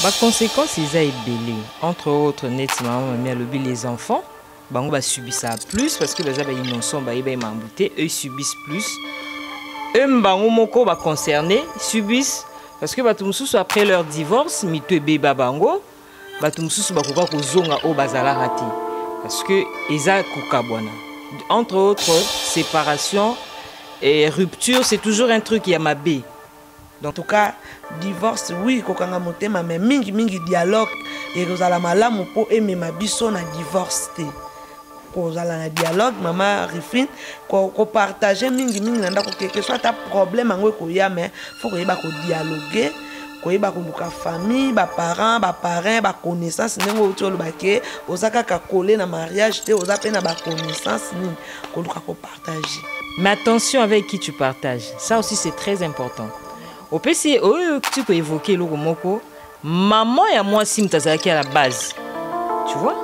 Bah conséquence ils a ébélé. Entre autres, net maman m'a lobby les enfants. Bah on va subir ça plus parce que les abeilles innocents bah ils m'embouter, eux subissent plus. Eux bah on moko bah concernés subissent parce que bah tout mususu après leur divorce, mito beba bango, bah tout mususu bah koka kozonga o bazala rati parce que eza kokabwana. Entre autres, séparation et rupture, c'est toujours un truc qui a ma bé. En tout cas, divorce, oui, kokanga motema, mais mingi dialogue et kozala malamu po aimer ma biso na divorce te. Kozala na dialogue, maman Rifine, ko partager mingi nanda ko quelque soit ta problème ngo ko ya mais faut ko yeba ko dialoguer, ko yeba ko luka famille, ba parents, ba connaissance nengo utolo bake, ozaka ka coller na mariage te, oza pe na ba connaissance ni ko luka ko partager. Mais attention avec qui tu partages. Ça aussi c'est très important. Au PC, tu peux évoquer le moko. Maman et moi, si m'tazaki à la base. Tu vois?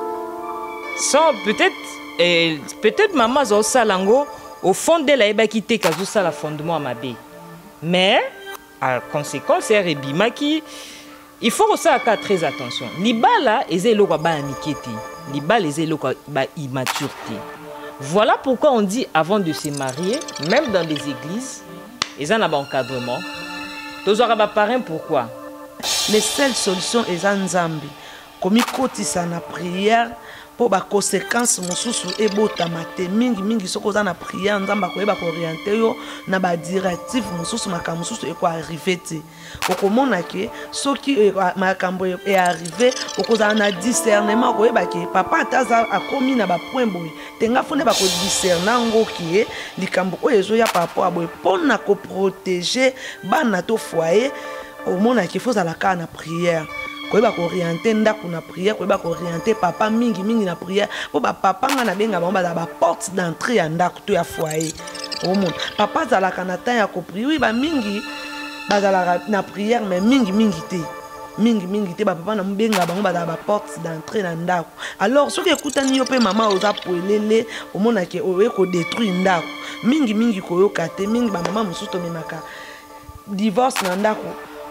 Sans peut-être maman zo salango au fond de la eba quitté kazo ça la fondement à ma bé. Mais à conséquence c'est rebima qui il faut aussi faire très attention. Libala ezelo ba amikete. Libala ezelo ba immaturité. Voilà pourquoi on dit avant de se marier, même dans des églises, ils ont un encadrement. Tous aura ba parrain pourquoi? Les seules solutions est en Zambie. Comme kotisa na prière pour ba conséquences mosusu ebotama te mingi soko za na prière nzamba ko eba ko orienter yo na ba directif mosusu makambo mosusu eko arriver te. Okomona ke soki makambo e arriver okoza na discernement ko eba ke papa taza akomi na ba point boy tenga fone ba ko discerner ngo ki likambo oyo ezo ya papa aboy pona ko protéger bana to foyer omona ke faut za la ka na prière. Koyeba ko orienter ndako na prière, koyeba ko orienter papa mingi na prière. Po ba papa nga na benga ba ba porte d'entrée ya ndako to ya foyer. Omona papa zala kanata ya ko prier, oui ba mingi bazala na prière mais mingi te. Mingi te ba papa na mbenga ba ba porte d'entrée na ndako. Alors soki ekutani yo pe mama oza poelele, omona ke oye ko détruire ndako. Mingi koyoka te, mingi ba mama musuto memaka divorce na ndako.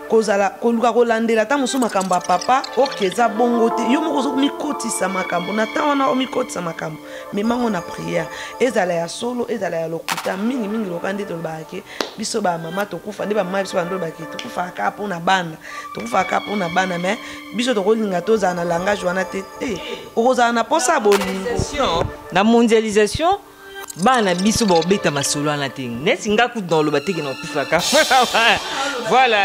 Kozala koluka kolandela ta musu makambo papa okeza bongo te yo moko zo mikotisa makambo na ta wana o mikotisa makambo memango na prière ezala ya solo ezala ya lokuta mingi lokande to baake biso ba mama to kufa nde ba mama biso bando baake to kufa ka pona bana mais biso to kolinga to za na langage wana te okozala na posa bolingo na mondialisation bana biso ba obeta masolo na te neti ngaku dans le bateki na kufaka. Voilà,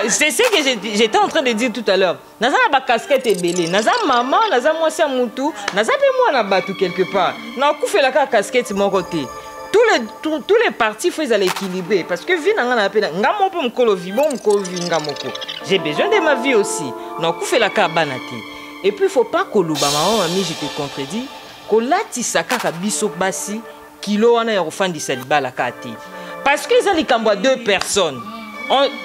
c'est ce que j'étais en train de dire tout à l'heure. Naza ba casquette ebele, naza maman, naza moi c'est mutu, naza pe moi na batu quelque part. Na kufela ka casquette mon côté. Tous les partis faut les équilibrer parce que vie na ngana pe ngamo pe mkolo vi bon mkolo vi ngamoko. J'ai besoin de ma vie aussi. Na kufela ka banate. Et puis faut pas koluba maman mami je te contredis. Kolati sakaka biso basi kilo wana ya kofandisa libala kati. Parce que ça likambo à deux personnes.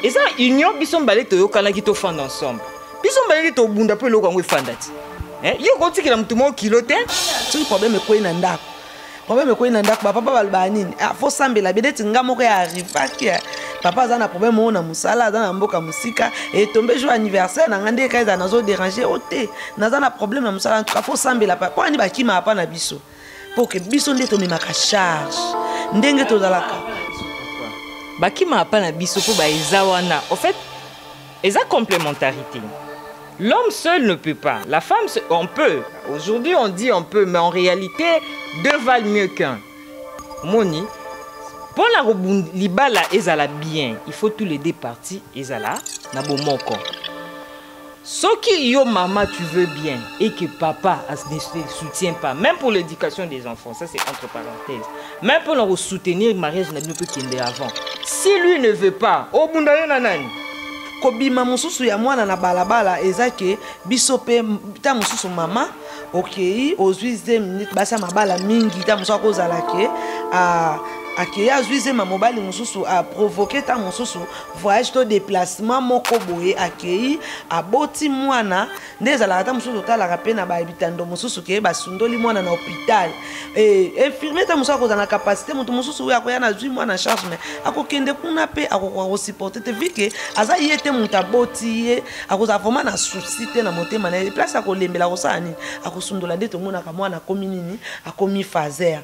Et ça union biso mbale to yokana ki to fanda ensemble. Biso mbale to bunda pe loko ngwe fanda ti. Yo koti ki na mtu mo kilo te. Tout problème ko ina ndako. Problème ko ina ndako papa balba nini? Faut sambela bedeti ngamoko ya arrive papa za na problème on na musala za na mboka musika et tomber jour anniversaire na ngande ka za na zo déranger ote. Na za na problème na musala en tout cas faut sambela papa ani bakima hapa na biso. Pour que biso nde to memaka charge. Ndenge to zalaka. Bakima hapa na biso po ba ezawana. En fait, eza complémentarité. L'homme seul ne peut pas. La femme, on peut. Aujourd'hui, on dit on peut, mais en réalité, deux valent mieux qu'un. Moni, pour la libala ezala bien, il faut tous les deux parties ezala na bomoko. Ce qui yo maman tu veux bien et que papa ne soutient pas, même pour l'éducation des enfants, ça c'est entre parenthèses. Même pour leur soutenir le mariage n'a pas qu'il y avant. Si lui ne veut pas, au bunda nanani. Kobima mususu ya mwana na balabala ezake bisope ta mususu mama OK aux 8e minute basa mabala mingi ta mususu kozala ke akei azwi ma mobali mosusu a provoquer ta mosusu voyage to déplacement moko boye akei aboti mwana nde ezalaka ta mosusu totalaka mpe na bayebitando mosusu ke basundoli mwana na hôpital infirmier ta mosusu akozala na capacité moto mosusu oyo akoya na zwi mwana charge me akokende kuna mpe akokoka kosupporte te vike aza ye te moto aboti ye akozala vraimen na souci te na motema na ye place akolembela akosala nini akosundola nde tomonaka mwana akomi nini akomi phaser.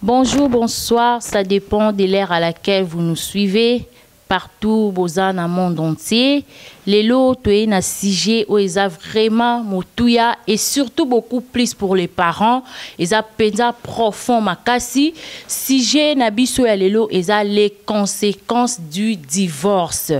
Bonjour, bonsoir, ça dépend de l'ère à laquelle vous nous suivez. Partout, dans le monde entier. Les lots, tu na sujet où ils ont vraiment motouya et surtout beaucoup plus pour les parents. Ils ont pensa profond makasi. Sujet na biso ya lelo, ils ont les conséquences du divorce.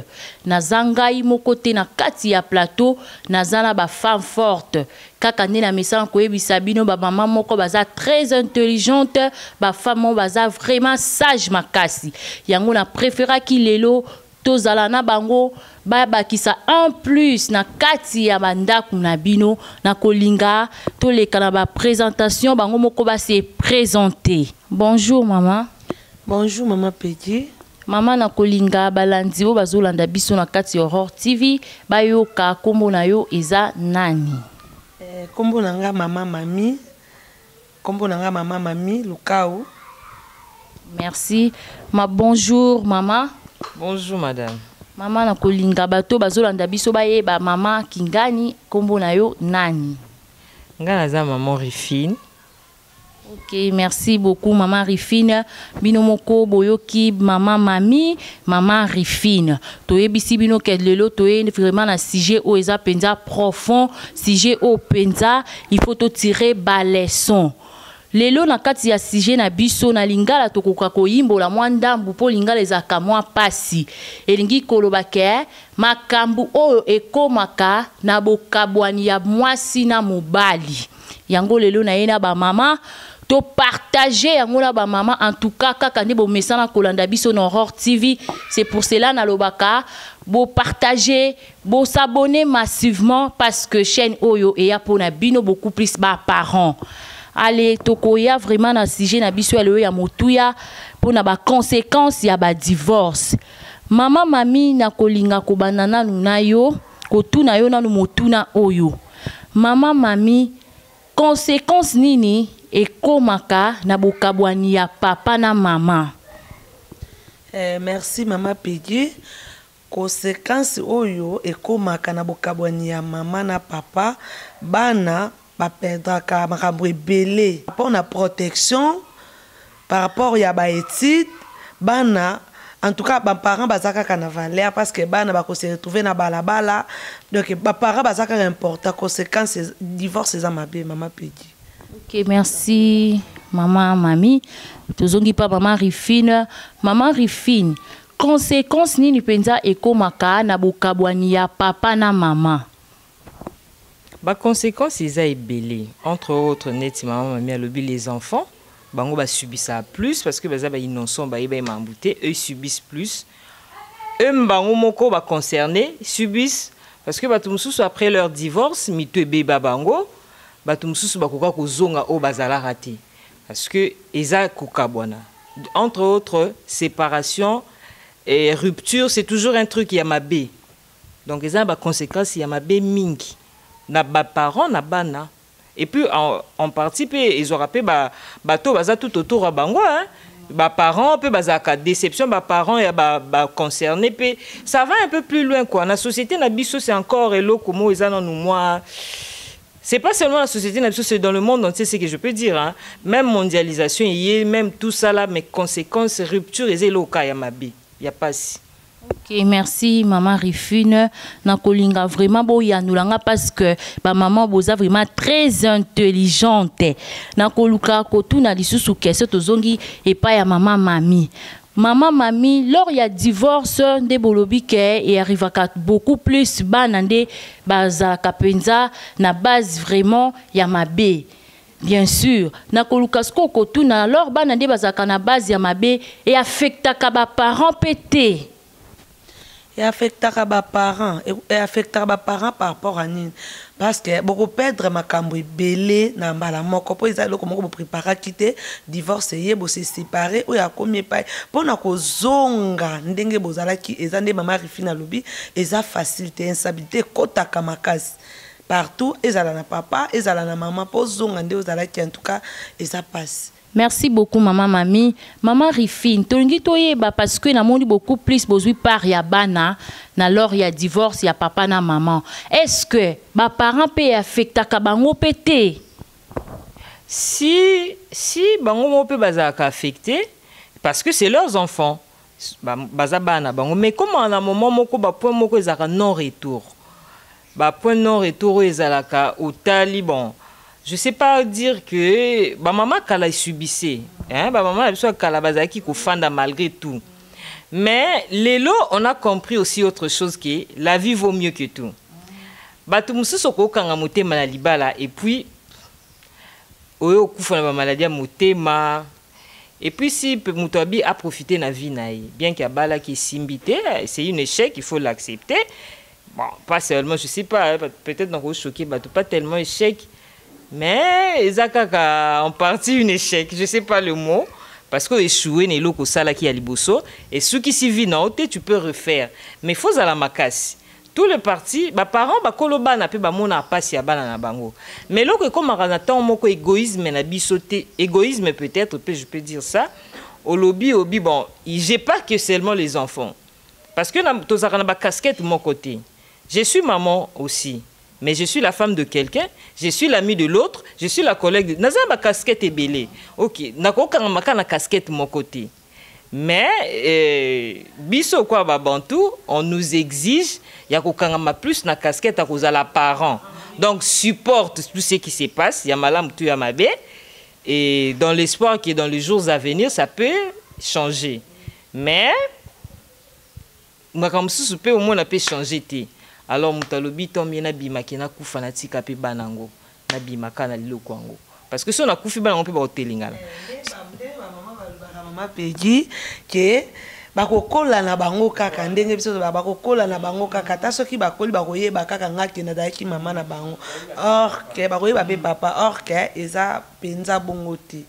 Na zangai mo côté na kati ya plateau, na zana ba femme forte. Kaka ne na message ko yebisa bino ba maman moko baza très intelligente, ba femme baza vraiment sage makasi. Yango na préféra ki lelo tozala na bango ba bakisa en plus na kati ya bandaku na bino na kolinga to leka na ba présentation bango moko ba se présenter. Bonjour maman. Bonjour maman Pedi. Maman na kolinga balandi o bazolanda biso na kati ya Aurore TV bayoka kombo na yo eza nani? Kombo nanga mama mami. Kombo nanga mama mami Lukau. Merci. Bonjour maman. Bonjour madame. Maman na kolinga bato bazolanda biso bayeba mama kingani kombo na yo nani? Nga naza maman Rifine. Ok, merci beaucoup maman Rifine. Bino moko boyoki maman mami, maman Rifine. Toye bisi bino kedlelo toye vraiment na sujet o eza penza profond, sujet o penza, il faut to tirer ba leçon. Lelo na kati ya sujet na biso na lingala tokoka koyimbo la mwandambu po lingala ezaka mwa pasi. Elingi koloba ke makambu oyo ekomaka na bokabwani ya mwasi na mobali. Yango lelo na yena ba mama to partager yango na ba mama en tout cas kaka ne bo mesana kolanda biso na Aurore TV. C'est pour cela na lobaka bo partager, bo s'abonner massivement parce que chaîne oyo eya pona bino beaucoup plus ba parents. Allez tokoya vraiment na sujet na biso ya lelo ya motuya pona ba conséquences ya ba divorce. Mama mami na kolinga ko banana na yo ko tuna yo na motuna oyo. Mama mami conséquences nini ekomaka na bokabwani ya papa na mama? Merci mama Pedi. Conséquences oyo ekomaka na bokabwani ya mama na papa bana ba perdaka makambo ebele pour na protection par rapport ya ba étude bana. En tout cas, les parents bazaka kana valeur parce que bana ba ko se retrouver na balabala. Donc les parents bazaka important conséquences divorce za mabe mama Pedi. Ok, merci maman mami. Tozongi pa maman Rifine. Maman Rifine, conséquences nini penza ekomaka na bokabwani ya papa na mama? Ba conséquences eza ebele. Entre autres net maman mami alobi les enfants bango ba subissent plus parce que baza ba innocent ba yeba mambouté eux subissent plus. Eux bango moko ba concernés subissent parce que bato mususu après leur divorce mito beba bango bato mususu bakoka kozonga o bazala raté parce que eza kokabwana. Entre autres séparation et rupture c'est toujours un truc ya mabe. Donc eza ba conséquences ya mabe mingi na ba parents na bana. Et puis en partie ils aura pe bato baza tout autour à bango hein. Ba parents pe bazaka déception ba parents ya ba concernés pe ça va un peu plus loin quoi. La société na biso c'est encore elo comment ils en nous moi. C'est pas seulement la société na biso c'est dans le monde entier c'est ce que je peux dire hein. Même mondialisation y même tout ça là mais conséquences rupture et elo ka ya mabe. Y a pas si. Ok, merci maman Rifine. Na kolinga vraiment boya nulanga parce que ba maman boza vraiment très intelligente. Na koluka kotuna lisusu kese tozongi et pas ya maman mami. Maman mami lors ya divorce de bolobi ke et arrive à beaucoup plus banande baza kapenza na base vraiment ya mabe. Bien sûr, na koluka sko kotuna lors banande bazaka na base ya mabe et affecta ka ba parents pété. et affectera ba parents et affectera ba parents par rapport à nini parce que beaucoup perdre makambo belé na mbala moko po ezali ko moko préparer quitter divorce ye bo se séparer ou ya komi pa pona ko zonga ndenge bozalaki ezande mama Rifina lobi eza facilité instabilité kota kamakasi partout ezala na papa ezala na maman po zonga nde ozalaki en tout cas eza passe. Merci beaucoup, maman Mami. Maman Rifine, tongi toyeba parce que na moni beaucoup plus besoin par ya bana, na lors ya divorce ya papa na maman. Est-ce que ba parents peut affecter ka bango pété? Si bango mo peut bazaka affecté parce que c'est leurs enfants. Bazabana bango mais comment à un moment moko ba point moko ezaka non retour. Ba point non retour ezalaka au talibon. Je sais pas dire que ba maman kala subissait hein ba maman soit kala bazaki ko fanda malgré tout. Mais lelo on a compris aussi autre chose que la vie vaut mieux que tout. Batu mususu ko kanga motema na libala et puis oyo kufa na maladie motema et puis si mutobi a profité na vie naï bien qu'il y a bala qui simbité c'est un échec il faut l'accepter. Bon pas seulement je sais pas peut-être donc choqué batu pas tellement échec. Mais ezakaka en partie un échec, je sais pas le mot parce que échouer n'est loko sala qui a liboso et ceux qui s'y vivent en tu peux refaire mais faut à la makasi tout le parti ba parents ba koloba na pe ba mona pasi ya bana na bango mais loko comme aranaton moko égoïsme na bisoté égoïsme peut-être je peux dire ça au lobby bon j'ai pas que seulement les enfants parce que na tozaka ba casquette de mon côté je suis maman aussi. Mais je suis la femme de quelqu'un, je suis l'ami de l'autre, je suis la collègue de... Naza ma casquette est belée. Ok, nakoka na casquette de mon côté. Mais biso quoi babantou, on nous exige ya kokanga plus na casquette à cause à la parent. Donc supporte tout ce qui se passe, ya malam tu ya mabe et dans l'espoir que dans les jours à venir ça peut changer. Mais makambo susu pe au moins na peut changer té. Alors mutalobi tombie na bima kena kufa na tika pe banango na bima kana liloko ango parce que si on a kufi banango pe ba hotelingala maman pedi ke bakokola na bango kaka ndenge biso bakokola na bango kaka ta soki bakoli bakoyeba kaka ngaki na daki mama na bango or ke bakoyeba pe papa or ke eza penza bongoti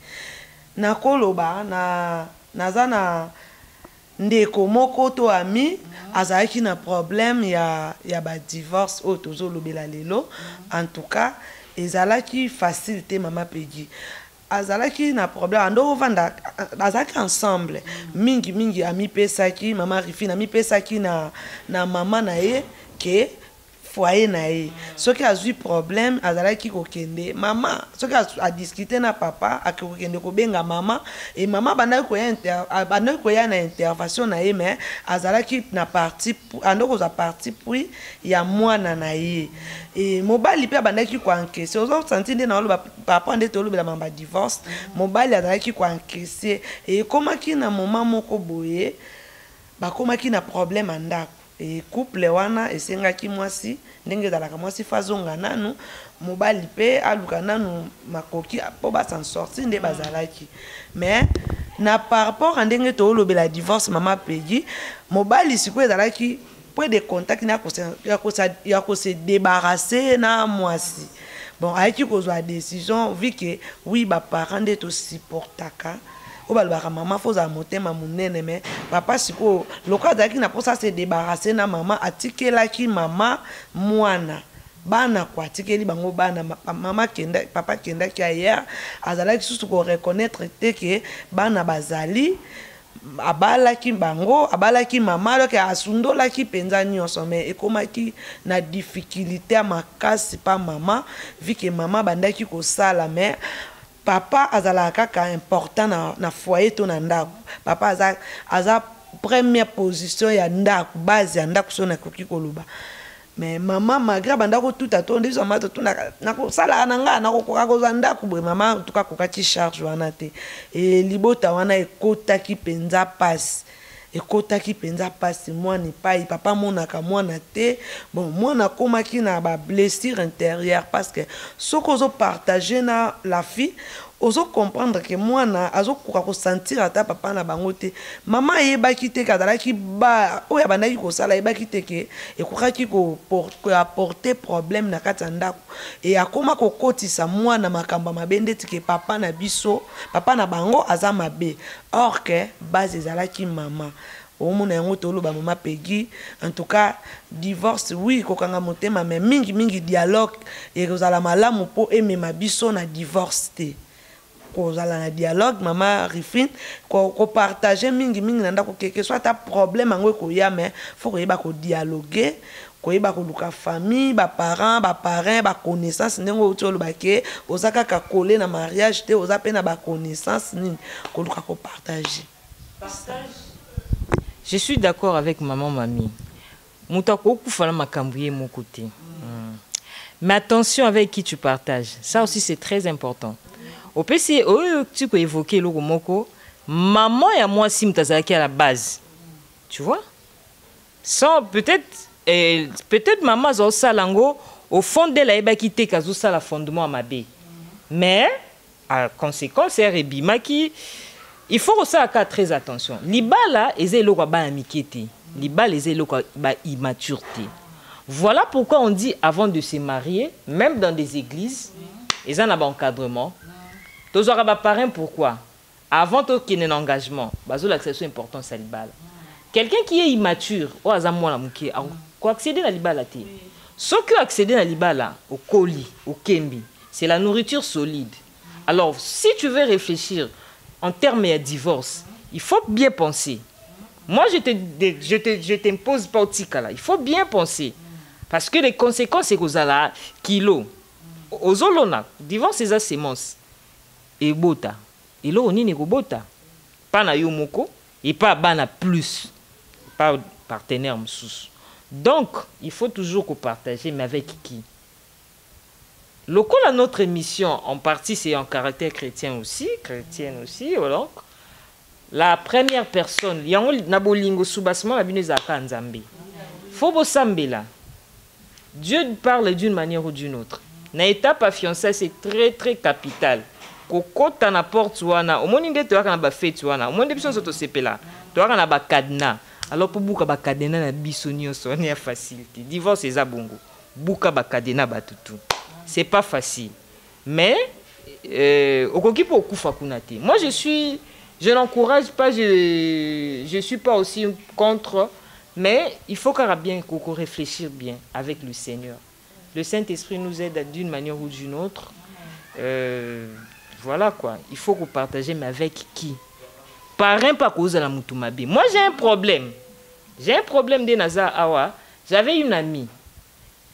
na koloba na nazana ndeko moko to ami azalaki na problème ya ba divorce o tozo lobela lelo en tout cas ezalaki facilité mama pedi azalaki na problème ando vanda azalaki ensemble mingi ami pesaki mama Rifina ami pesaki na mama na ye ke foyer na ye soki azui problème azalaki kokende mama soki a discuter na papa akokende kobenga mama et mama bandaki koya na intervention na ye mais azalaki na parti andoko za parti puis ya mwana na ye et mobali pe bandaki ko encaisser ozo sentir nde na lo papa nde to lo bela mamba divorce mobali azalaki ko encaisser et komaki na moment moko boye bakomaki na problème andako et couple wana esengaki mwasi ndenge ezalaka mwasi fazonga nanu mobali pe aluka nanu makoki po ba s'en sortir nde bazalaki mais na par rapport à ndenge to lobela divorce mama pedi mobali siko ezalaki point de contact na ko se débarrasser na mwasi bon ayaki kozwa décision vu que oui ba parents nde to supportaka o balbaka maman foza motema munene mais papa siko loka daki na posa se débarrasser na maman atikelaki mama mwana bana kwa atikeli bango bana mama kenda papa kenda ki hier azalaki susu ko reconnaître te que bana bazali abalaki bango abalaki mama loke asundolaki penza nyonso mais ekomaki na difficulté makasi pa mama vu que mama bandaki ko sala mais papa azala kaka important na foyer to na ndako papa aza première position ya ndako base ya ndako so na koki koluba mais maman malgré bandako tout atonde so mato na ko sala na nga na ko koza ndako boye mama tuka kokati charge wana te et libota wana ekotaki penza passe ekotaki penza pasi mwana epai papa monaka mwana te bon mwana komaki na ba blessure intérieure parce que soko zo partager na la fille ozo comprendre que moi na azo ko sentir ata papa na bango te maman yebaki te kadalaki ba oya bandaki ko sala yebaki te ke ekokaki ko apporter problème na kati ya ndako et akoma ko kotisa mwana makamba mabende tike papa na biso papa na bango aza mabe or que base ezalaki mama omona yango toloba mama Peggy en tout cas divorce oui kokanga motema mais mingi dialogue ekozala malamu po emema biso na divorce te kozala na dialogue mama Rifine ko partager mingi na ndako que soit ta problème yango ekoya mais faut koyeba ko dialoguer koyeba ko luka famille ba parents ba connaissance ndenge outi oloba ke ozaka ka coller na mariage te oza pe na ba connaissance nini ko luka ko partager. Je suis d'accord avec maman Mami. Moutako kufala makambouye mon côté. Mais attention avec qui tu partages. Ça aussi c'est très important. Au PC, tu peux évoquer le moko. Maman et moi si m'tazaki à la base. Tu vois? Sans peut-être maman zo salango au fond de la eba kité kazo ça la fondement à ma bé. Mais à conséquence c'est rebima qui il faut aussi faire très attention. Libala eze loko ba amikete. Libala eze loko ba immaturité. Voilà pourquoi on dit avant de se marier, même dans des églises, ils ont un encadrement. Tous aura ba parrain pourquoi? Avant qu'il y ait un engagement, bazo l'accession importante à libala. Quelqu'un qui est immature, o azamwa la muke, ko accéder à libala té. Ce que accéder à libala au colis, au kembi, c'est la nourriture solide. Alors, si tu veux réfléchir en termes de divorce, il faut bien penser. Moi, je t'impose pas au tikala. Il faut bien penser. Parce que les conséquences, c'est que la kilo. Aux olona, divorce, c'est la sémence. Et bota. Et là, on est bota. Pas na yomoko. Et pas bana plus. Pas partenaire msous. Donc, il faut toujours partager, mais avec qui? Le coup de notre émission, en partie, c'est en caractère chrétienne aussi, voilà. La première personne, il y a un bolingo soubassement à Binezaka Nzambe. Fobo Sambela. Dieu parle d'une manière ou d'une autre. Na étape à fiançailles, c'est très très capital. Koko t'en apporte wana. Au moins il tu as un bafet wana. Au moins des personnes sont sepela. Tu as un bakadna. Alors pour beaucoup bakadena na bisonio sonia facilité. Divorce c'est zabongo. Buka bakadena batutu. C'est pas facile. Mais, moi, je n'encourage pas, je suis pas aussi contre, mais il faut qu'on bien réfléchir bien avec le Seigneur. Le Saint-Esprit nous aide d'une manière ou d'une autre. Voilà quoi. Il faut qu'on partage, mais avec qui? Parrain pas cause de la Moutumabi. Moi, j'ai un problème. J'ai un problème de Naza Awa. J'avais une amie.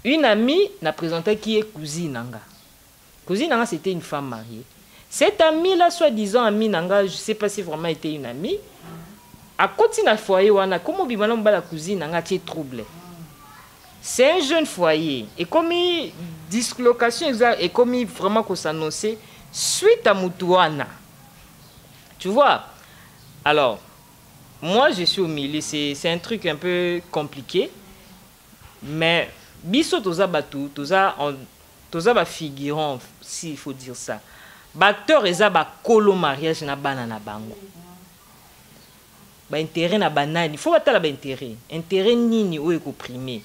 Une amie n'a présenté qui est cousine Nanga. Cousine Nanga, c'était une femme mariée. Cette amie-là, soi-disant amie Nanga, je ne sais pas si vraiment était une amie. À côté de foyer, comment la cousine Nanga est troublée. C'est un jeune foyer. Et comme il dislocation, et comme il vraiment qu'on s'annonçait, suite à Moutouana. Tu vois? Alors, moi, je suis au milieu. C'est un truc un peu compliqué. Mais biso toza batu toza ba figurant s'il faut dire ça acteur eza ba kolo mariage na bana na bango ba intérêt na banani il faut batala ba intérêt nini o ekoprimer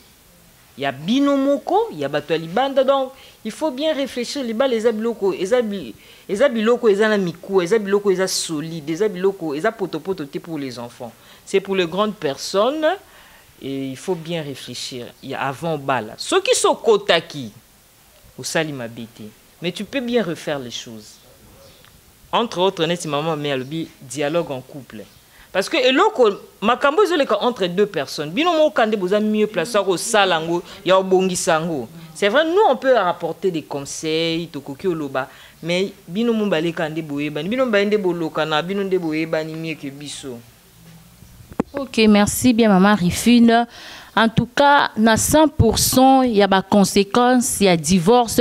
ya bino moko ya bato libanda donc il faut bien réfléchir libala eza biloko eza biloko eza na miku eza biloko eza solide eza biloko eza potopoto te pour les enfants c'est pour les grandes personnes. Et il faut bien réfléchir. Il y a avant bala. Ceux qui sont kotaki, au salima bété. Mais tu peux bien refaire les choses. Entre autres, net maman mais le dialogue en couple. Parce que makambo entre deux personnes. Binomo kande boza mieux placé au salango, ya bongi sango. C'est vrai, nous on peut rapporter des conseils, tokoki oloba, mais binomo balé kande boyeba, binomo bande bolokana, binomo de boyeba ni mieux que biso. Ok, merci bien maman Rifine. En tout cas, na 100%, il y a des conséquences, il y a divorce.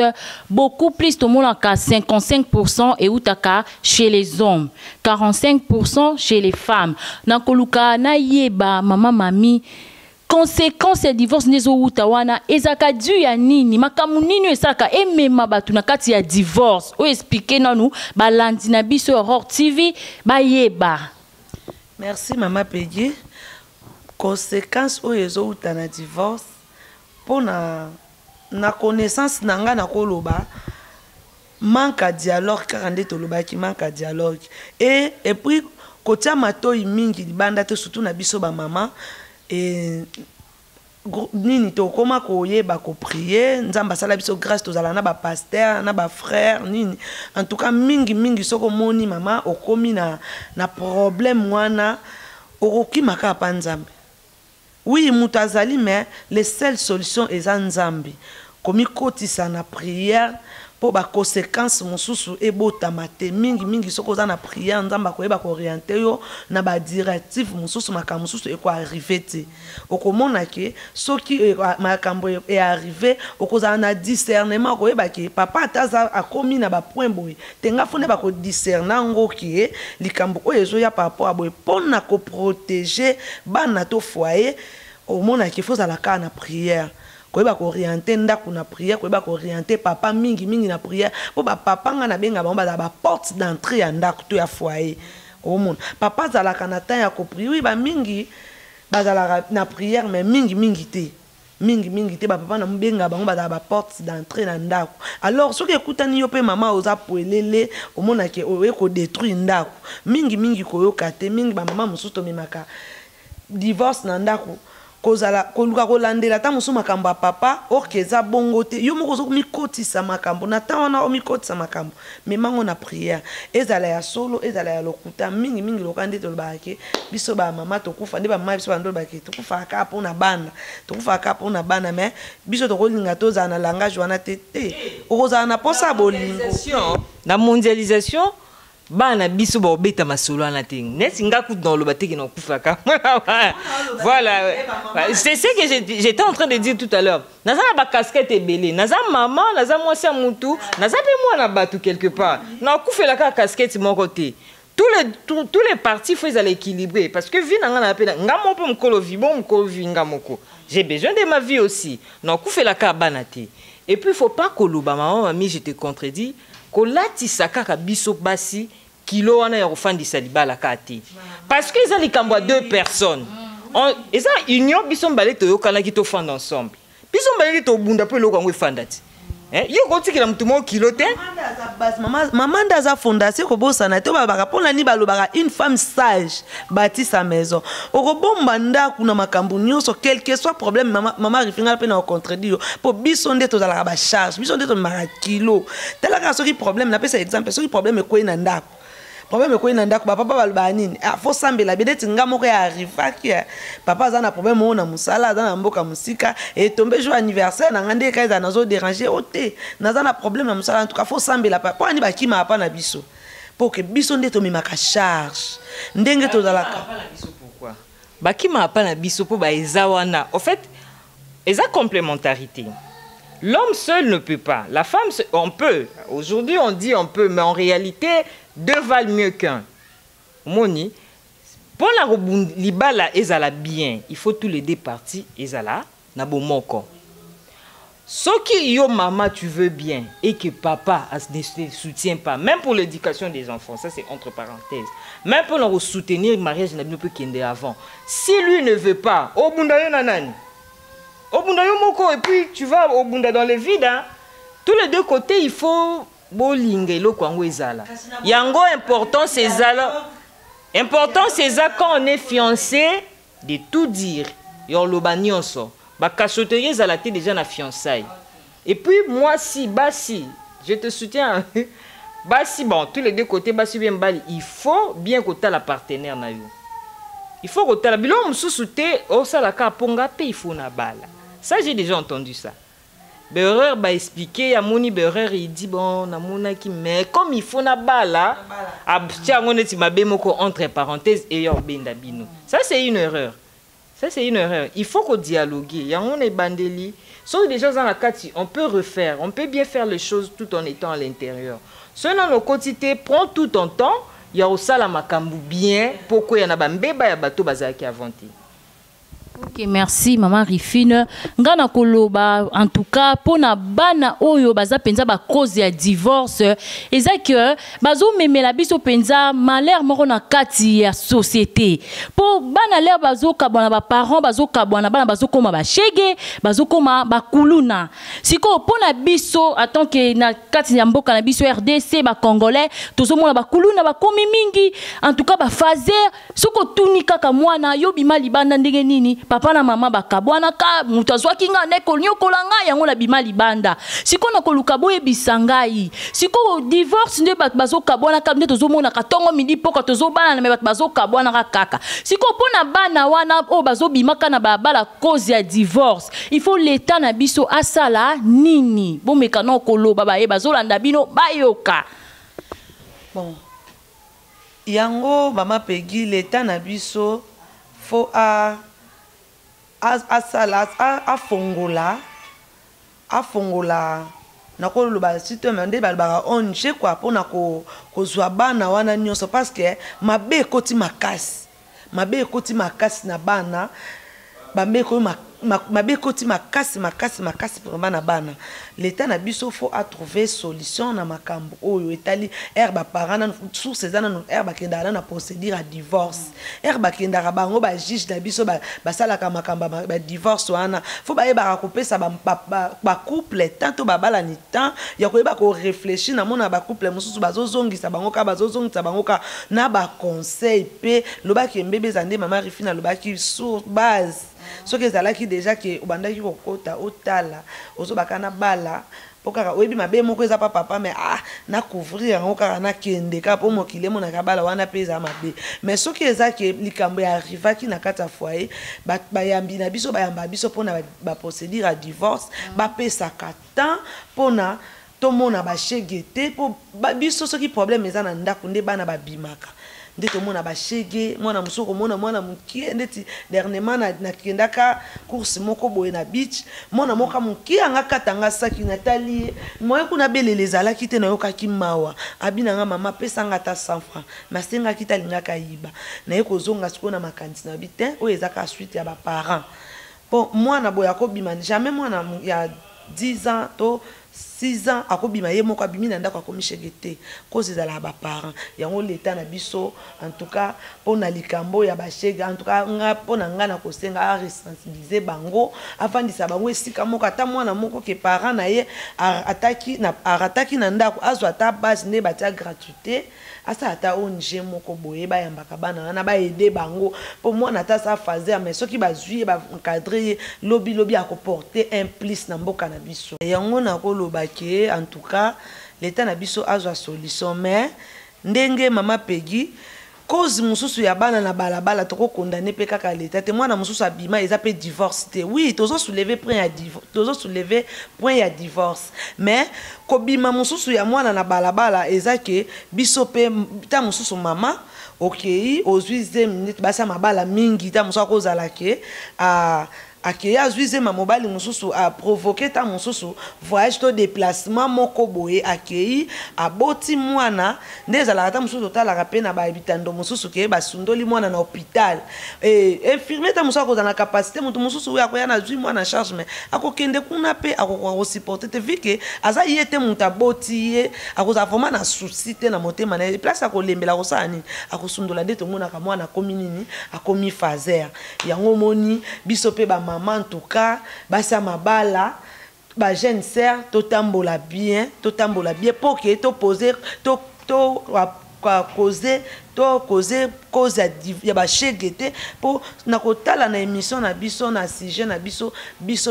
Beaucoup plus, tout le monde a 55% et outaka chez les hommes, 45% chez les femmes. Na koluka na yeba maman mami conséquence ya divorce nezo uta wana ezaka dû ya nini makamu nini esaka emema batu na kati ya divorce o expliquer nanu balandi na biso Aurore TV bayeba. Merci Mama Peggy. Conséquence oyo ezo uta na divorce pona na connaissance nanga na koloba manque à dialogue car ande toloba ki manque à dialogue et puis kotia matoi mingi libanda te surtout na biso ba mama et nini to koma koyeba ko prier nzamba sala biso grâce tozala na ba pasteur na ba frère nini en tout cas mingi soko moni mama okomi na problème wana oroki maka pa nzambe. Oui mutazali mais les seules solutions eza nzambe komi kotisa na prière po ba conséquence mosusu ebotama te mingi soko za na prière nzamba koyeba ko orienter yo na ba directive mosusu makambo mosusu eko arriver te okomona ke soki makambo e arriver okoza na discernement koyeba ke papa ataza akomi na ba point boy tenga fone ba ko discerner ngo ke likambo oyo ezo ya par rapport a boy pona ko protéger bana to foyer omona ke faut ala ka na prière koyeba ko orienter ndako na prière koyeba ko orienter papa mingi na prière po ba papa nga na benga ba ba porte d'entrée ya ndako to ya foyer omona papa zala kana temps ya ko prier oui ba mingi bazala na prière mais mingi te ba papa na mbenga bango ba porte d'entrée na ndako alors soki ekutani yo pe mama oza poelele omona ke oye ko détruire ndako mingi koyoka te mingi ba mama mosusu memaka divorce na ndako kozala koluka kolandela ta musu makambo ya papa okeza bongo te yo moko zo mikotisa makambo na ta wana o mikotisa makambo mais mango na prière ezala ya solo ezala ya lokuta mingi lokande to lobake biso ba mama to kufa nde ba mama biso bando bake to kufa ka pona bana mais biso to kolinga to za na langage wana te okozala na posa bolingo na mondialisation bana biso ba obeta masolo na ting nesi ngaku dans le batiki na kufaka voilà c'est ce que j'étais en train de dire tout à l'heure naza ba casquette ebelé naza maman naza mwasi mutu naza pe mwana batu quelque part na kufela ka casquette mon côté tous les partis faut les équilibrer parce que vie nanga na pe ngamo pe mkolo vi ngamoko j'ai besoin de ma vie aussi na kufela ka banate et puis faut pas koloba maman mami je te contredis kolati sakaka biso basi kilo wana ya kofandisa libala kati parce que ils ont les cambo deux personnes ils ont union biso mbale to yokana ki to fanda ensemble biso mbale to bunda pe lokwango efandati yo kotikela mutu mo kilo te maman ndaza fondation ko bosana te ba pona ni balobaka une femme sage bâtit sa maison okobomba ndako na makambo nyonso quel que soit problème mama rifinga pe na contredire po biso nde to zala ba charge biso nde to mara kilo telaka soki problème na pesa exemple soki problème ko ina ndako problème ko ina ndako papa baloba nini faut sambela bedeti ngamoko ya arrivaki papa za na problème on na musala za na mboka musika et tomber jour anniversaire na ngande kaza nazo déranger ote naza na problème na musala en tout cas faut sambela papa ani bakima apa na biso pour que biso nde to mimaka charge ndenge to zalaka pourquoi bakima apa na biso po ba ezawana en fait eza complémentarité. L'homme seul ne peut pas. La femme, on peut. Aujourd'hui, on dit on peut, mais en réalité, deux valent mieux qu'un. Moni, pour la libala ezala bien, il faut tous les deux parties ezala na bomoko. Ce qui yo maman tu veux bien et que papa ne te soutient pas, même pour l'éducation des enfants, ça c'est entre parenthèses. Même pour leur soutenir le mariage n'a pas pu kende avant. Si lui ne veut pas, au bunda yo nanani. Au bunda yo moko et puis tu vas au bunda dans le vide hein. Tous les deux côtés il faut bolinge lo kwango ezala. Yango important c'est zala. Important c'est ça quand on est fiancé de tout dire. Yo lo banionso. Ba kasoterie ezala te déjà na fiançailles. Et puis moi si basi, je te soutiens. Basi bon, tous les deux côtés basi bien bali, il faut bien que la partenaire na yo. Il faut que la bilo mususu te o sala ka ponga pe il faut na bala. Ça j'ai déjà entendu ça. Berreur va expliquer, ya moni Berreur il dit bon na mona ki mais comme il faut na bala, abtia ngone ti mabe moko entre parenthèses et yo benda bino. Ça c'est une erreur. Ça c'est une erreur. Il faut qu'on dialogue. Il y a un bandeli. Sauf des choses dans la carte, on peut refaire, on peut bien faire les choses tout en étant à l'intérieur. Selon nos quotités, prends tout ton temps. Il y a aussi la makambu bien. Pourquoi il y en a bambeba ya bateau bazaki avanti. Ok, merci maman Rifine. Ngana koloba en tout cas pour na bana oyo baza penza ba cause ya divorce eza que bazo memela biso penza malheur moko na kati ya société. Pour bana l'air bazo kabona ba parents bazo kabona bana bazo koma ba shege bazo koma ba kuluna. Siko pona biso attend que na kati ya mboka na biso RDC ba congolais tozo mona ba kuluna ba komi mingi en tout cas ba fazer soko tunika ka mwana yo bima libanda ndenge nini papa na mama bakabwana ka mutazwaki nga neko nyokola nga yango la bima libanda siko na koluka boye bisangai siko divorce nde bat bazo kabwana ka nde tozomona katongo midi poka tozobana na me bat bazo kabwana ka kaka siko pona bana wana o bazo bimaka na bala cause ya divorce il faut l'état na biso asala nini bomeka na koloba ba e bazolanda bino bayoka bon yango mama Peggy l'état na biso faut afongola nakoloba site mende balbara onje kwa pona kozwa bana wana nyonso parce que mabe ekoti makasi na bana mabe ekoti makasi pour bana bana l'état na biso faut a trouver solution na makambo oyo etali herba parana sur ces ana herba kendana na procédure à divorce herba kendara bango ba juge na biso ba sala ka makamba ba divorce wana faut ba yeba kopesa ba couple tanto ba bala ni temps ya ko yeba ko réfléchir na mona ba couple mususu bazozongisa bango ka bazozongisa bango ka na ba conseil pe lobaki mbebe zande mama Rifine lobaki sur base ce que ezalaki déjà que obandaki kokota otala ozobaka na bala pokaka oyebi mabe moko eza pa papa mais na couvrir yango kaka na kende ka po mokile mona ka bala wana peza mabe mais ce que eza que likambo ya arrivaki na kata foyer bayambi na biso bayamba biso pona ba procédure à divorce ba pesa temps pona tomona ba chegete po biso soki problème eza na ndako nde bana babimaka ndete mona ba shege mwana musoko mona mukie ndeti dernièrement na kendaka course moko boye na beach mona moka mukie anga katanga saki Nathalie moye kuna belele zala kite na yoka kimawa abina nga mama pesa nga ta 100 francs masenga kitalinga kayiba na yeko zonga siko na makanti na bitin o ezaka suite ya ba parents bon mwana boya ko bima jamais mwana ya 10 ans to 6 ans akobima ye moko abimi na ndako akomishegete cause ezala ba parents yango l'état na biso en tout cas pona likambo ya ba shege en tout cas nga pona nga na kosenga a resensibiliser bango afandisa bango esika moko ata mwana moko ke parent na ye ataki na ndako azwa ta base ne batia gratuité asa ata ONG moko boye ba yambaka bana na ba aider bango po mwana ta sa fazer mais soki bazui ba encadrer lobby akoporter un plus na mboka na biso yango na koloba ke en tout cas l'état na biso azwa solution mais ndenge mama Peggy cause mususu ya bana na balabala toko condamner pe kaka l'état te mwana mususu abima eza pe divorce te oui tozo soulever point ya divorce mais kobima mususu ya mwana na balabala eza ke biso pe ta mususu mama okay ozwize minute basa mabala mingi ta mususu akozala ke akeya azuize ma mobali mususu a provoqué ta mususu voyage to déplacement moko boye akei aboti mwana ndezala ta mususu totalaka pe na ba habitando mususu ke basundoli mwana na hôpital infirmier ta mususu akoza na capacité mutu mususu uya koya na zui mwana charge mais akokende kuna pe akoko supporter te vike aza yete muta boti ye akoza vraiment na souci te na motema na place akolembela kosala nini akosundola de to mona ka mwana komi nini akomi fazer yango moni biso pe ba maman en tout cas basa mabala ba jeune sœur to tambola bien pour que to poser to causer cause ya ba chegete pour na kotala na émission na biso na sujet na biso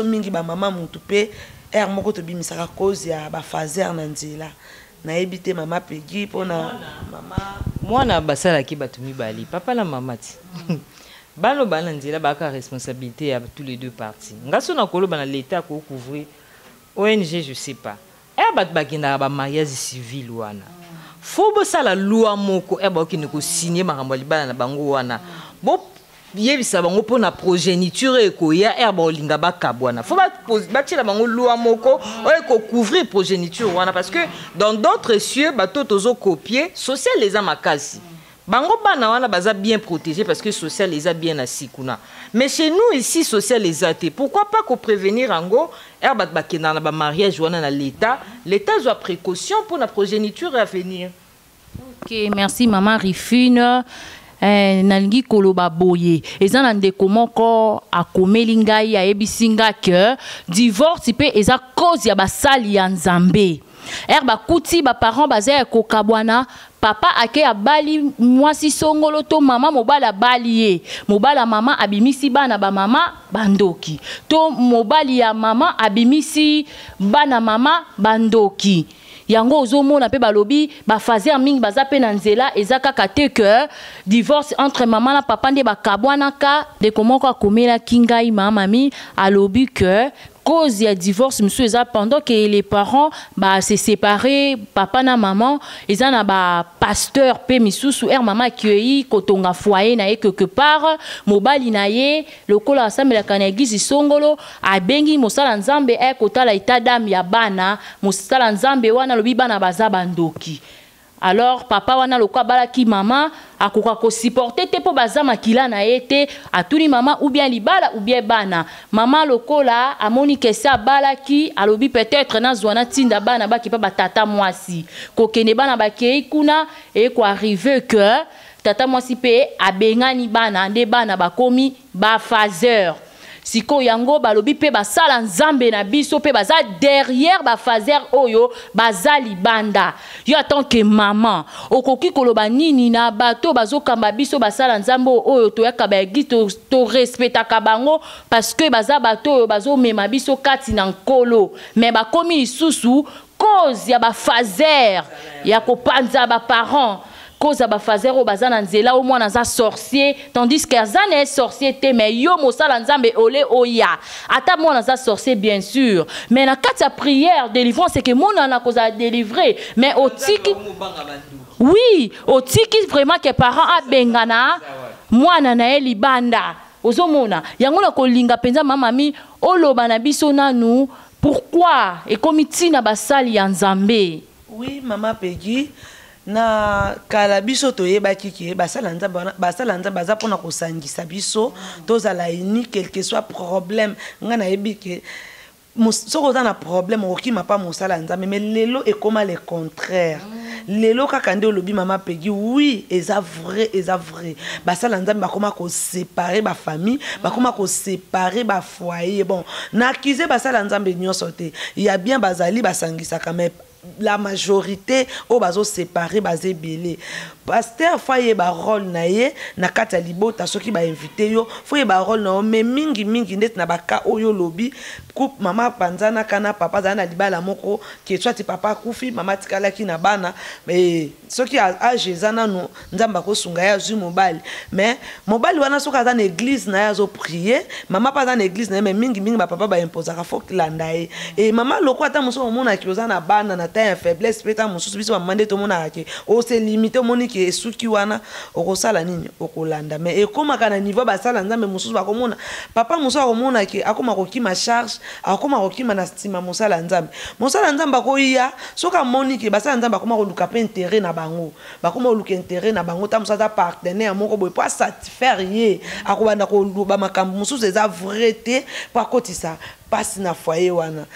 mingi ba maman mutu pe moko to bimisaka cause ya ba fazer na nzela na ebité mama Peggy pona mama mwana basala ki batu mibali papa la mama ti bano bana nzela baka responsabilité à tous les deux parties ngaso na kolo bana l'état ko couvrir ONG je sais pas bat bakina ba mariage civil wana faut bo sala loi moko ba ki ne ko signer makambo libana na bango wana bo yebisa bango pona progéniture ko ya ba olinga bakabwana faut ba tila bango loi moko ko couvrir progéniture wana parce que dans d'autres cieux bato tozo copier social les amakasi bango bana wana baza bien protégé parce que social les a bien assis kuna. Mais chez nous ici social les a été. Pourquoi pas qu'on prévenir ango herbat bakena na ba mariage wana na l'état doit précaution pour la progéniture à venir. OK, merci maman Rifine. Nalingi koloba boye eza na ndeko moko akomeli ngai ayebisi nga ke divorce pe eza cause ya basali ya nzambe bakuti baparent baza kokabwana papa ake abali mwasi songolo to mama mobala bali ye mobala mama abimisi bana ba mama bandoki to mobali ya mama abimisi bana mama bandoki yango ozomona pe balobi ba fazer mingi baza pe na nzela ezaka kate que divorce entre maman na papa nde bakabwana ka de komoko akomela kingai mama mi alobi que cause ya divorce monsieur eza pendant que les parents ba se séparer papa na maman eza na ba pasteur pe misusu maman accueilli kotonga foyer na ye quelque part mobali na ye lokola asambela kana église songolo abengi mosala nzambe kotala état d'âme ya bana mosala nzambe wana lobi bana baza bandoki. Alors papa wana lokwa balaki mama akoka ko supporter te po baza makila na yete atuni mama ou bien libala ou bien bana mama lokola amoni kesa balaki alobi peut-être na zwana tinda bana baki pa batata mwasi kokene bana bakei kuna ko arriver que tata mwasi pe abengani bana nde bana bakomi ba fazer siko yango balobi pe basala nzambe na biso pe baza derrière ba fazer oyo baza libanda yo tant que maman okoki koloba nini na bato bazokamba biso basala nzambe oyo toyaka ba église to respectaka bango parce que baza bato oyo bazomema biso kati na nkolo mais bakomi lisusu cause ya ba fazer ya kopanza ba parents cause ba fazer o bazana nzela au moins za sorcier tandis que azana est sorcier te mais yo mosala nzambe ole oya ata moi za sorcier bien sûr mais na kati ya prière délivrance c'est que mon na cause délivrer mais otiki oui otiki vraiment que parents a bengana mwana na eli banda ozomona yango na kolinga penza mama mi oloba na biso nanu pourquoi et comme tina basali ya nzambe. Oui maman Peggy na kala biso toyebaki ke basala nzambe baza pona kosangisa biso tozala ini quel que soit problème nga na yebi ke soko za na problème okima pa mosala nzambe mais lelo ekoma le contraire lelo kaka nde olobi mama Peggy oui eza vrai basala nzambe bakoma ko séparer ba famille bakoma ko séparer ba foyer bon na akize basala nzambe nyonso te il y a bien bazali basangisa quand même la majorité au bazo séparé basé belé pasteur foye ba rôle na ye na kata libota soki ba invité yo foye ba rôle na mais mingi net na baka oyo lobi coupe mama panzana kana papa zana libala moko ke soit papa kufi mama tikala ki na bana mais soki a jezana no nzamba ko sunga ya zu mobali mais mobali wana soka za na église na ya zo prier mama pa za na église na mais mingi ba papa ba imposer ka faut landa et mama loko ata muso mona ki ozana bana na ta faiblesse peta mususu biso bamande to mona ke o se limiter moni ke suki wana okosala nini okolanda mais ekoma kana niveau basala nzambe mususu bakomona papa mususu akomona ke akoma kokima charge akoma kokima na stima musala nzambe akoya soka moni ke basala nzambe akoma koluka pe intérêt na bango bakoma koluka intérêt na bango ta musala partenaire moko boy pas satisfaire ye akobanda koluba makambo mususu eza vrai te pa kotisa passe na foyer wana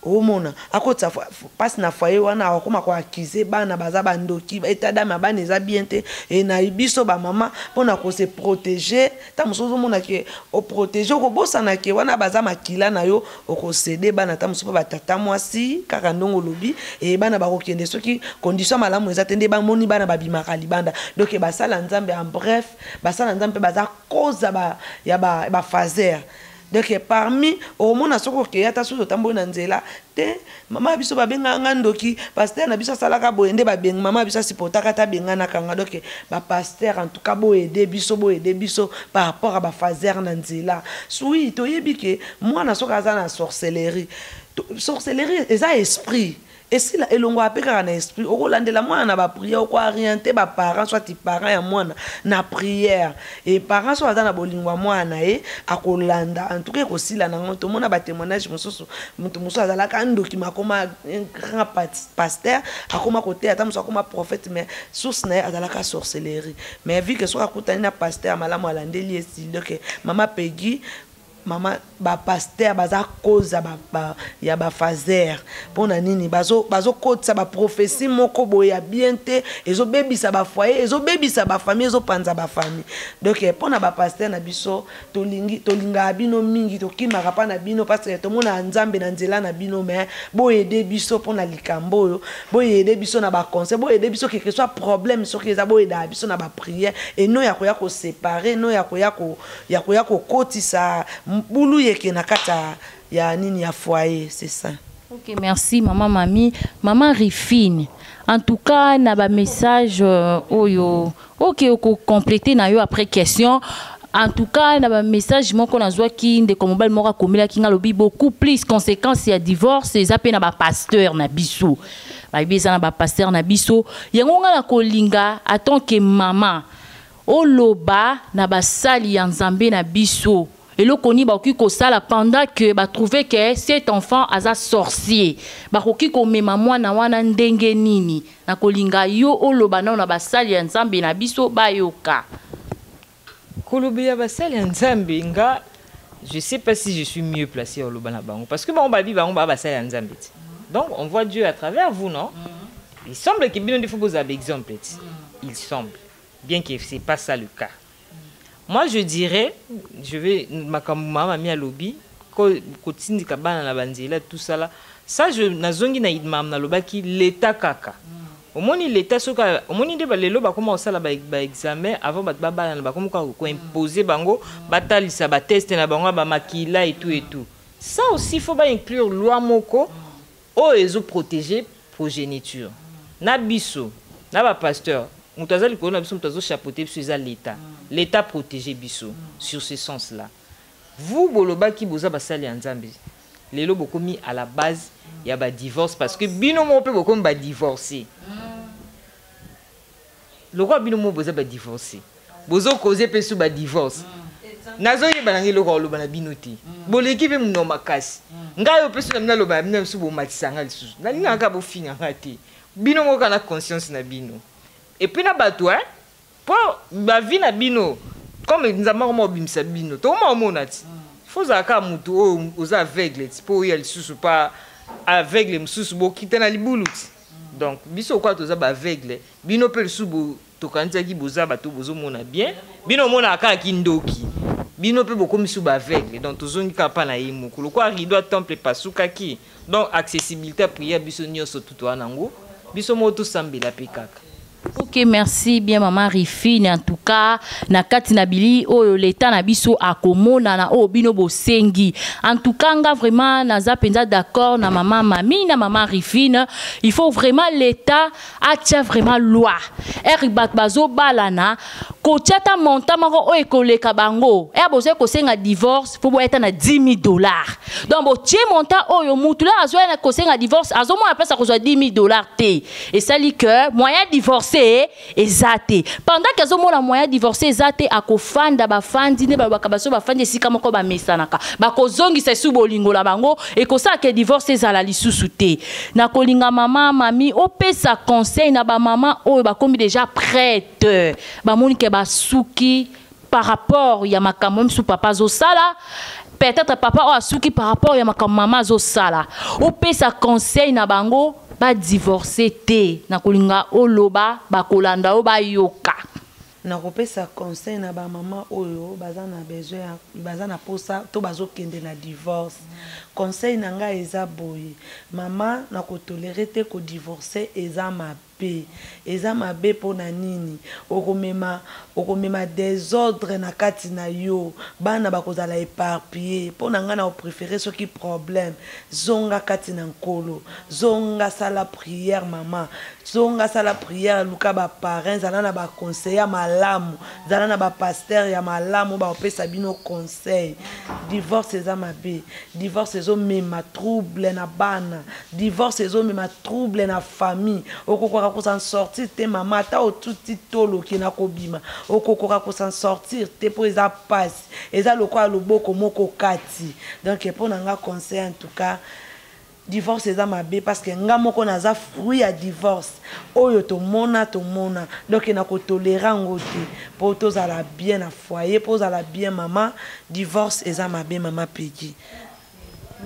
omona akota passe na foyer wana akoma ko accuser bana baza bandoki état d'âme bana eza bien te et na biso ba mama pona ko se protéger ta mususu mona ke o protéger ko bosana ke wana baza makila na yo ko céder bana ta mususu ba tata mwasi kaka ndongo lobi et bana ba ko kende soki condition malamu eza tende ba moni bana ba bimaka libanda donc ba sala nzambe en bref ba sala nzambe baza cause ya ba fazer. Donc parmi au monde a soko ke yata suzo tambo na nzela te mama biso babenga ngandoki pasteur na biso salaka boende babenga mama biso sipotaka ta benga na kanga donc ba pasteur en tout cas boede biso par rapport à ba fazer na nzela oui to yebi ke moi na soka za na sorcellerie eza esprit et si la elongo apeka na esprit okolandela mwana na ba prière ko orienter ba parents soit ti parents ya mwana na prière et parents soit dans na bolingwa mwana akolanda en tout cas ko sila na ngoto mona ba témoignage mosusu mutu mosusu azala ka ndoki makoma un grand pasteur akoma côté ata mosusu akoma prophète mais source na azala ka sorcellerie mais vu que soit akutani na pasteur malamu alandeli esi donc mama Peggy mama ba pasteur baza cause ya ba fazer pona nini bazo kotsa ba prophétie moko boya bienté ezo bebisa ba foyer ezo bebisa ba famille ezo panza ba famille donc pona ba pasteur na biso tolinga bino mingi tokimaka pa na bino parce que to mona nzambe na nzela na bino mais boyede biso pona likambo yo boyede biso na ba conseil boyede biso quelque soit problème soki eza boyeda biso na ba prière et no ya ko séparer no ya ko kotisa boulou yeke na kata ya nini ya foyer, c'est ça. Ok, merci maman Mami. Maman Rifine, en tout cas, na ba message oyo. Ok, oko compléter na yo après question. En tout cas, na ba message mon qu'on a zoa ki de comme bel mora komela ki ngalobi beaucoup plus conséquences ya divorce et zape na ba pasteur na biso. Ba bisa na ba pasteur na biso. Yango nga na kolinga en tant que maman. Oloba na ba sali ya Nzambe na biso. Et le koni ba oki ko sala pendant que ba trouver que cet enfant a sorcier. Ba oki ko mema mwana wana ndenge nini. Na kolinga yo oloba na ba sali ya Nzambe na biso ba yoka. Kolobi ba sali ya Nzambe nga je sais pas si je suis mieux placé au oloba na bango parce que bon ba bi bango ba sali ya Nzambe. Donc on voit Dieu à travers vous, non? Il semble que bien des fois vous avez exemple. Il semble bien que c'est pas ça le cas. Moi, je dirais, je vais, ma maman m'a mis à lobby, continue kabana na banzela tout ça là. Ça, je nazongi na idmam na lobaki l'état kaka. Au moins l'état soka, au moins il débat les loba comment ça là ba examen avant ba baba na ba comment ko imposer bango, batali ça ba test na bango ba makila et tout. Ça aussi faut pas inclure loi moko o ezo protéger progéniture. Na biso, na ba pasteur Moutazali Kona Biso Moutazo chapeauté sur l'État. L'État protégé Biso sur ce sens-là. Vous, Boloba qui boza basali Nzambe. Les lots beaucoup mis à la base, il y a un divorce parce que binomo peut beaucoup ba divorcer. Le roi binomo boza ba divorcer. Bozo causer pe sous ba divorce. Nazo ye banangi le roi lo bana binoti. Boleki pe muno makasi. Ngayo pe sous na lo ba mna sous bo matisanga lisusu. Na linga ka bo finga ngati. Binomo kana conscience na bino. Et puis na bato pour ba vie na bino comme nzamba ko mobimisa bino to mo monati faut zaka mutu aux aveugles pour y aller sous pas aveugle sous bo kitana libuluti donc biso kwa to za ba aveugle bino pe sous bo to kanza ki boza bato bozo mona bien bino mona ka kindoki bino pe boko misu ba aveugle donc tozongi ka pa na yimu ko kwa rido temple pasuka ki donc accessibilité prière biso nyoso tout wanango biso moto sambela pikaka. Ok, merci bien maman Rifine. En tout cas, na kati na bili oyo l'état na biso akomona na o bino bosengi. En tout cas, nga vraiment naza penza d'accord na maman Mami na maman Rifine. Il faut vraiment l'état atia vraiment loi. Eribat bazo balana ko tiata monta mako o ekoleka bango. E boze ko senga divorce faut bo eta na $10,000. Donc bo tie monta oyo mutu la azo na ko senga divorce azo mo apesa ko zo $10,000 te. Et ça li que moyen divorce ezate pendant que azomona moyen divorcer ezate akofanda bafandi ne bakabaso bafandi esika moko bamesanaka bakozongisa su bolingo la bango ekosala ke divorce ezala lisusu te na kolinga mama Mami opesa conseil na ba mama oyo bakomi déjà prête bamoni ke basuki par rapport ya makambo msu papa zo sala peut-être papa o asuki par rapport ya makambo mama zo sala opesa conseil na bango ba divorcer te na kolinga oloba ba kolanda o ba yoka na kopesa conseil na ba mama oyo bazana besoin bazana posa to bazokende na divorce conseil na nga eza boye mama na ko tolérer te ko divorcer eza mabe eza mabe mpona nini okomema désordre na kati na yo bana bakozala éparpillé mpona ngai na opréféré soki problème zonga kati na nkolo zonga sala prière mama zonga sala prière luka baparrain zala na baconseil ya malamu zala na bapaster ya malamu baopesa bino conseil. Divorce eza mabe, divorce ezomema trouble na bana, divorce ezomema trouble na famille. Okokoka ko s'en sortir te mama ata otuti tolo ki na kobima okokoka ko s'en sortir te po eza passe eza lokwa loboko moko kati. Donc pour nga conseil en tout cas divorce eza mabe parce que nga moko naza fruit ya divorce oyo tomona donc na ko tolérer ngote pour tozala bien na foyer pour tozala bien mama. Divorce eza mabe mama Peggy.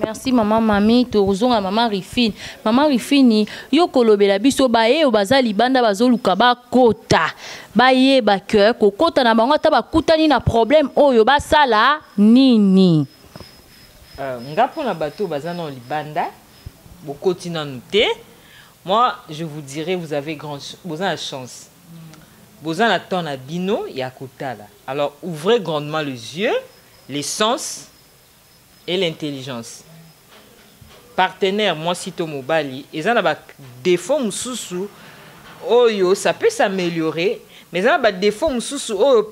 Merci maman mami tozonga maman Rifine. Maman Rifine yo kolobela biso baye obaza libanda bazoluka ba kota. Baye ba cœur ko kota na bango ta bakutani na problème oyo basala nini. Ngapo na bato baza na libanda bokoti na nuté. Moi je vous dirais vous avez la chance. Vous avez la temps na bino ya kotala. Alors ouvrez grandement les yeux, les sens et l'intelligence. Partenaire, moi, Sito Mobali, ils ont des défauts moussous, oyo, ça peut s'améliorer, mais ils ont des défauts moussous, oyo,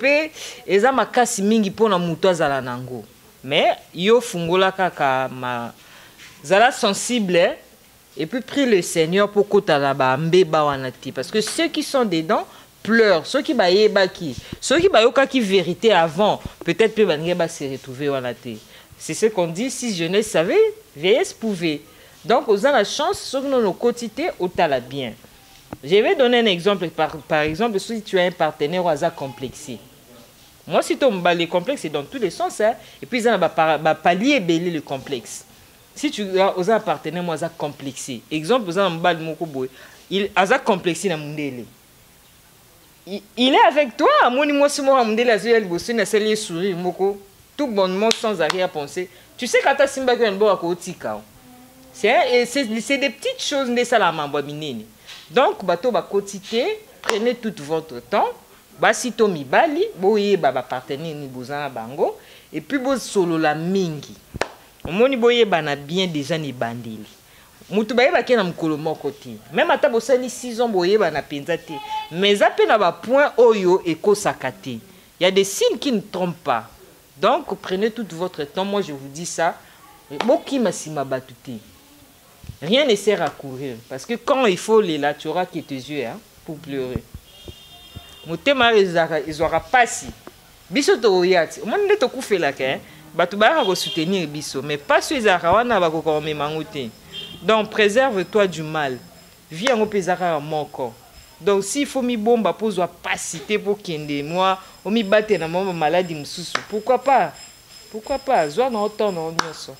ils ont des kasi mingi pour na muto zala nango. Mais, yo fungola kaka ma zala sensible, et puis prie le Seigneur pour kota la ba mbeba wanati. Parce que ceux qui sont dedans pleurent, ceux qui baye baki, ceux qui baye kaki vérité avant, peut-être peut ba se retrouver wanati. C'est ce qu'on dit, si jeunesse savait, vieillesse pouvait. Donc, aux a la chance, sur nos quotidiens, au tala bien. Je vais donner un exemple. Par exemple, si tu as un partenaire au complexé. Moi, si tu as les complexes, c'est dans tous les sens. Hein, et puis, ça va pallier belé le complexe. Si tu as un partenaire, moi, complexé. Exemple, vous avez un mokoboy. Il a complexé dans mon délai. Il est avec toi. Moi, c'est moi, mon délai, il a un sourire, moko. Tout bonnement sans arrière-pensée. Tu sais quand tu as simba que un bon à côté c'est des petites choses de ça la mambamine. Donc bateau ba quotidien, prenez tout votre temps. Ba si to mi bali, boye ba partenaire ni bozana bango et puis bo solo la mingi. Omoni boye bana bien déjà ni bandili. Mutu baye ba kena mukolo moko te. Même ata bosani 6 ans boye bana penza te. Mais appel na ba point oyo et ko sakate. Il y a des signes qui ne trompent pas. Donc, prenez tout votre temps. Moi, je vous dis ça. Rien ne sert à courir. Parce que quand il faut les là, tu auras qui tes yeux hein, pour pleurer. Motema ils aura pas si. Biso to yati. Moi, ne te couper là que batu ba ko soutenir biso, mais pas sur zarawana ba ko me mangote. Donc, préserve-toi du mal. Viens au pezara mon corps. Donc, s'il faut mi bomba pour pas citer pour kende moi, on mi batte na mon maladie msusu. Pourquoi pas? Pourquoi pas? Zoa na autant na onyoso.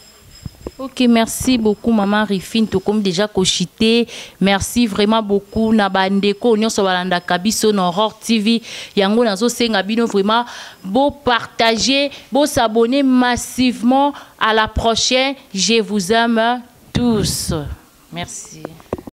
Ok, merci beaucoup maman Rifine, tout comme déjà cochité. Merci vraiment beaucoup na bandeko nyonso balanda kabiso na Aurore TV. Yango nazo senga bino vraiment beau partager, beau s'abonner massivement. À la prochaine. Je vous aime tous. Merci.